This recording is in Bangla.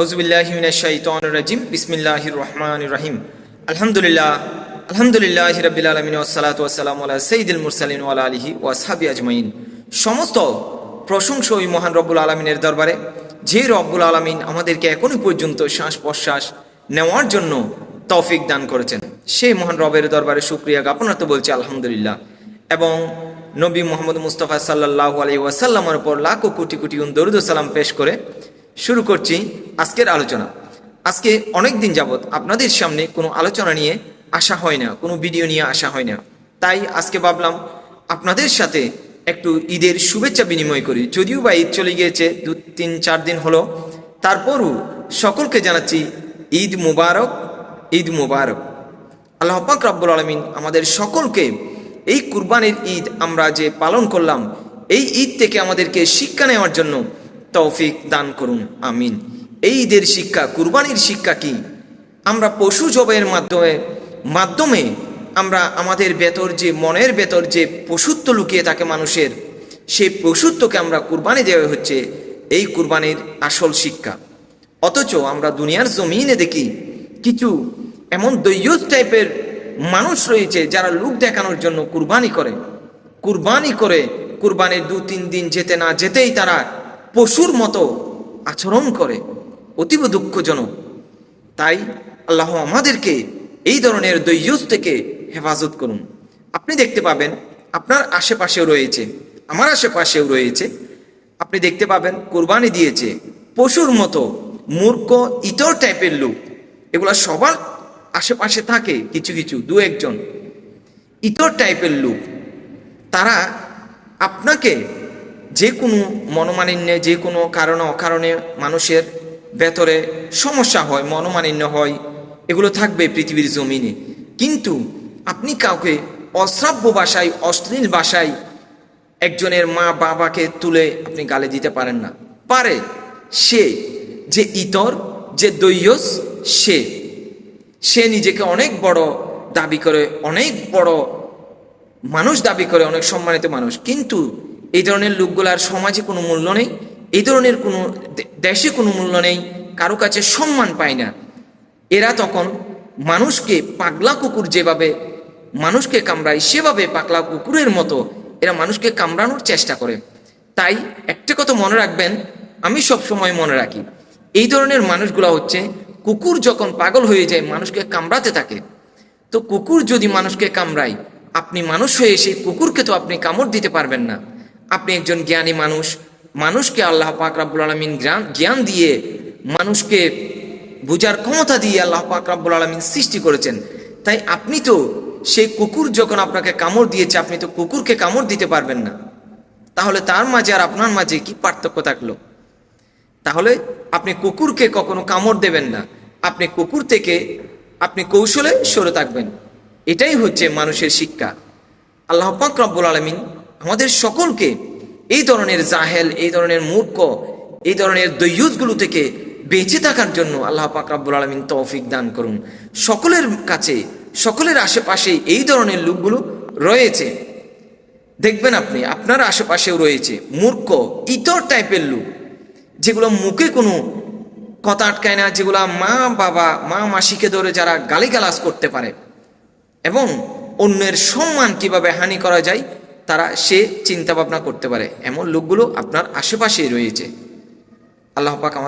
আউযুবিল্লাহি মিনাশ শাইতানির রাজিম বিসমিল্লাহির রহমানির রহিম আলহামদুলিল্লাহি রাব্বিল আলামিন ওয়াসসালাতু ওয়াসসালামু আলা সাইয়্যিদিল মুরসালিন ওয়া আলা আলিহি ওয়া আসহাবিহি আজমাইন। সমস্ত প্রশংসা ওই মহান রব্বুল আলামিনের দরবারে, যে রব্বুল আলামিন আমাদেরকে এখনো পর্যন্ত শ্বাস প্রশ্বাস নেওয়ার জন্য তৌফিক দান করেছেন। সেই মহান রবের দরবারে শুকরিয়া জ্ঞাপনার্থে বলছি আলহামদুলিল্লাহ। এবং নবী মুহাম্মদ মুস্তাফা সাল্লাল্লাহু আলাইহি ওয়াসাল্লামের উপর লাখো কোটি কোটি দরুদ ও সালাম পেশ করে শুরু করছি আজকের আলোচনা। আজকে অনেক দিন যাবৎ আপনাদের সামনে কোনো আলোচনা নিয়ে আসা হয় না, কোনো ভিডিও নিয়ে আসা হয় না। তাই আজকে ভাবলাম আপনাদের সাথে একটু ঈদের শুভেচ্ছা বিনিময় করি। যদিও বা ঈদ চলে গিয়েছে 2-3-4 দিন হলো, তারপরও সকলকে জানাচ্ছি ঈদ মুবারক, ঈদ মুবারক। আল্লাহ পাক রব্বুল আলামিন আমাদের সকলকে এই কুরবানির ঈদ আমরা যে পালন করলাম, এই ঈদ থেকে আমাদেরকে শিক্ষা নেওয়ার জন্য তৌফিক দান করুন, আমিন। এই ঈদের শিক্ষা, কুরবানির শিক্ষা কি? আমরা পশু জবাইয়ের মাধ্যমে আমরা আমাদের ভেতর যে মনের ভেতর যে পশুত্ব লুকিয়ে থাকে মানুষের, সেই পশুত্বকে আমরা কুরবানি দেওয়া হচ্ছে এই কুরবানির আসল শিক্ষা। অথচ আমরা দুনিয়ার জমিনে দেখি কিছু এমন দৈয়ুস টাইপের মানুষ রয়েছে যারা লোক দেখানোর জন্য কুরবানি করে কুরবানির 2-3 দিন যেতে না যেতেই তারা পশুর মতো আচরণ করে, অতীব দুঃখজনক। তাই আল্লাহ আমাদেরকে এই ধরনের দৈয়ুস থেকে হেফাজত করুন। আপনি দেখতে পাবেন আপনার আশেপাশেও রয়েছে, আমার আশেপাশেও রয়েছে, আপনি দেখতে পাবেন কুরবানি দিয়েছে পশুর মতো মূর্খ ইতর টাইপের লোক। এগুলা সবার আশেপাশে থাকে, কিছু কিছু 2-1 জন ইতর টাইপের লোক। তারা আপনাকে যে কোনো মনোমালিন্যে, যে কোনো কারণে অকারণে মানুষের ভেতরে সমস্যা হয়, মনোমালিন্য হয়, এগুলো থাকবে পৃথিবীর জমিনে। কিন্তু আপনি কাউকে অশ্রাব্য ভাষায়, অশ্লীল ভাষায় একজনের মা বাবাকে তুলে আপনি গালি দিতে পারেন না। পারে সে যে ইতর, যে দৈয়স, সে নিজেকে অনেক বড় দাবি করে, অনেক বড় মানুষ দাবি করে, অনেক সম্মানিত মানুষ। কিন্তু এই ধরনের লোকগুলার সমাজে কোনো মূল্য নেই, এই ধরনের কোনো দেশে কোনো মূল্য নেই, কারো কাছে সম্মান পায় না। এরা তখন মানুষকে পাগলা কুকুর যেভাবে মানুষকে কামড়ায়, সেভাবে পাগলা কুকুরের মতো এরা মানুষকে কামড়ানোর চেষ্টা করে। তাই একটা কথা মনে রাখবেন, আমি সব সময় মনে রাখি, এই ধরনের মানুষগুলা হচ্ছে কুকুর যখন পাগল হয়ে যায় মানুষকে কামড়াতে থাকে। তো কুকুর যদি মানুষকে কামড়ায়, আপনি মানুষ হয়ে সেই কুকুরকে তো আপনি কামড় দিতে পারবেন না। আপনি একজন জ্ঞানী মানুষ, মানুষকে আল্লাহ পাক রব্বুল আলামিন জ্ঞান দিয়ে, মানুষকে বুঝার ক্ষমতা দিয়ে আল্লাহ পাক রব্বুল আলামিন সৃষ্টি করেছেন। তাই আপনি তো সেই কুকুর যখন আপনাকে কামড় দিয়েছে, আপনি তো কুকুরকে কামড় দিতে পারবেন না। তাহলে তার মাঝে আর আপনার মাঝে কি পার্থক্য থাকলো? তাহলে আপনি কুকুরকে কখনো কামড় দেবেন না, আপনি কুকুর থেকে আপনি কৌশলে সরে থাকবেন। এটাই হচ্ছে মানুষের শিক্ষা। আল্লাহ পাক রব্বুল আলামিন আমাদের সকলকে এই ধরনের জাহেল, এই ধরনের মূর্খ, এই ধরনের দৈয়ুসগুলো থেকে বেঁচে থাকার জন্য আল্লাহ পাক রব্বুল আলামিন তৌফিক দান করুন। সকলের কাছে, সকলের আশেপাশে এই ধরনের লোকগুলো রয়েছে, দেখবেন আপনি আপনার আশেপাশেও রয়েছে মূর্খ ইতর টাইপের লোক, যেগুলো মুখে কোনো কথা আটকায় না, যেগুলা মা বাবা, মা মাসিকে ধরে যারা গালিগালাজ করতে পারে এবং অন্যের সম্মান কিভাবে হানি করা যায় তারা সে চিন্তা ভাবনা করতে পারে, এমন লোকগুলো আপনার আশেপাশেই রয়েছে। আল্লাহ পাক আমাদের